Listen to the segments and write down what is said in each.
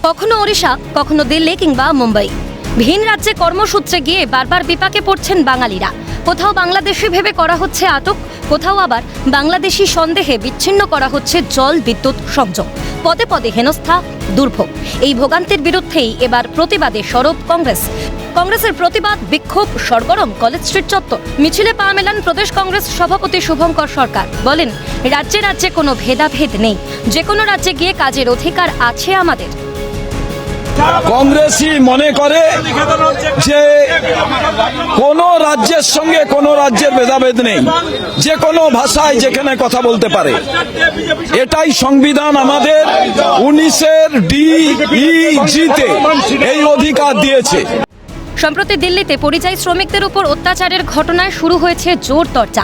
কখনো ওড়িশা, কখনো দিল্লি কিংবা মুম্বাই। ভিন রাজ্যে কর্মসূত্রে গিয়ে বারবার বিপাকে পড়ছেন বাঙালিরা। কোথাও বাংলাদেশি ভেবে করা হচ্ছে আটক, কোথাও আবার বাংলাদেশি সন্দেহে বিচ্ছিন্ন করা হচ্ছে জল বিদ্যুৎ সংযোগ। পদে পদে হেনস্থা, দুর্ভোগ। এই ভোগান্তির বিরুদ্ধেই এবার প্রতিবাদে সরব কংগ্রেস। কংগ্রেসের প্রতিবাদ বিক্ষোভ সরগরম কলেজ স্ট্রিট চত্বর। মিছিলে পা মেলান প্রদেশ কংগ্রেস সভাপতি শুভঙ্কর সরকার। বলেন, রাজ্যে রাজ্যে কোনো ভেদাভেদ নেই, যে কোনো রাজ্যে গিয়ে কাজের অধিকার আছে আমাদের। কংগ্রেসই মনে করে যে কোন রাজ্যের সঙ্গে কোন রাজ্যের ভেদাভেদ নেই, যে কোনো ভাষায় যেখানে কথা বলতে পারে। এটাই সংবিধান আমাদের 19-এর DEG-তে এই অধিকার দিয়েছে। সম্প্রতি দিল্লিতে পরিযায়ী শ্রমিকদের উপর অত্যাচারের ঘটনায় শুরু হয়েছে জোর চর্চা।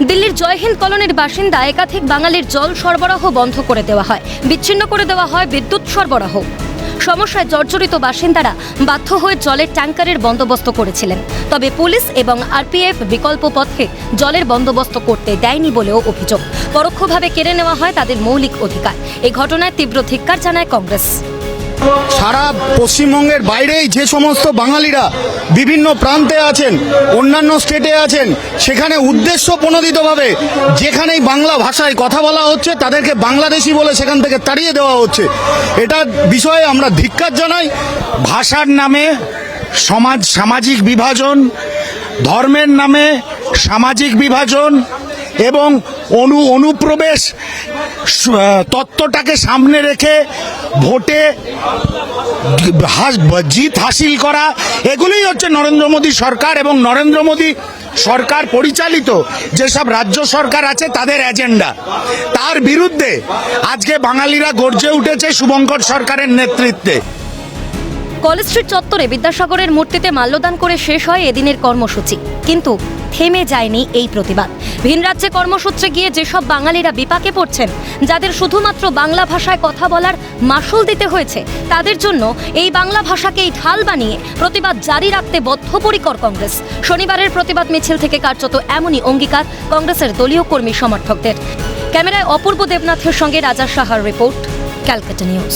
দিল্লির জয়হিন্দ কলোনির বাসিন্দা একাধিক বাঙালির জল সরবরাহ বন্ধ করে দেওয়া হয়, বিচ্ছিন্ন করে দেওয়া হয় বিদ্যুৎ সরবরাহ। সমস্যায় জর্জরিত বাসিন্দারা বাধ্য হয়ে জলের ট্যাঙ্কারের বন্দোবস্ত করেছিলেন। তবে পুলিশ এবং RPF বিকল্প পথে জলের বন্দোবস্ত করতে দেয়নি বলেও অভিযোগ। পরোক্ষভাবে কেড়ে নেওয়া হয় তাদের মৌলিক অধিকার। এই ঘটনায় তীব্র ধিক্কার জানায় কংগ্রেস। সারা পশ্চিমবঙ্গের বাইরেই যে সমস্ত বাঙালিরা বিভিন্ন প্রান্তে আছেন, অন্যান্য স্টেটে আছেন, সেখানে উদ্দেশ্য প্রণোদিতভাবে যেখানেই বাংলা ভাষায় কথা বলা হচ্ছে তাদেরকে বাংলাদেশি বলে সেখান থেকে তাড়িয়ে দেওয়া হচ্ছে। এটা বিষয়ে আমরা ধিক্কার জানাই। ভাষার নামে সামাজিক বিভাজন, ধর্মের নামে সামাজিক বিভাজন এবং অনুপ্রবেশ তত্ত্বটাকে সামনে রেখে ভোটে জিত হাসিল করা, এগুলোই হচ্ছে নরেন্দ্র মোদী সরকার এবং নরেন্দ্র মোদী সরকার পরিচালিত যেসব রাজ্য সরকার আছে তাদের এজেন্ডা। তার বিরুদ্ধে আজকে বাঙালিরা গর্জে উঠেছে শুভঙ্কর সরকারের নেতৃত্বে। কলেজ স্ট্রিট চত্বরে বিদ্যাসাগরের মূর্তিতে মাল্যদান করে শেষ হয় এদিনের কর্মসূচি। কিন্তু থেমে যায়নি এই প্রতিবাদ। ভিন রাজ্যে কর্মসূত্রে গিয়ে যেসব বাঙালিরা বিপাকে পড়ছেন, যাদের শুধুমাত্র বাংলা ভাষায় কথা বলার মাশুল দিতে হয়েছে, তাদের জন্য এই বাংলা ভাষাকেই ঢাল বানিয়ে প্রতিবাদ জারি রাখতে বদ্ধপরিকর কংগ্রেস। শনিবারের প্রতিবাদ মিছিল থেকে কার্যত এমনই অঙ্গীকার কংগ্রেসের দলীয় কর্মী সমর্থকদের। ক্যামেরায় অপূর্ব দেবনাথের সঙ্গে রাজা সাহার রিপোর্ট, ক্যালকাটা নিউজ।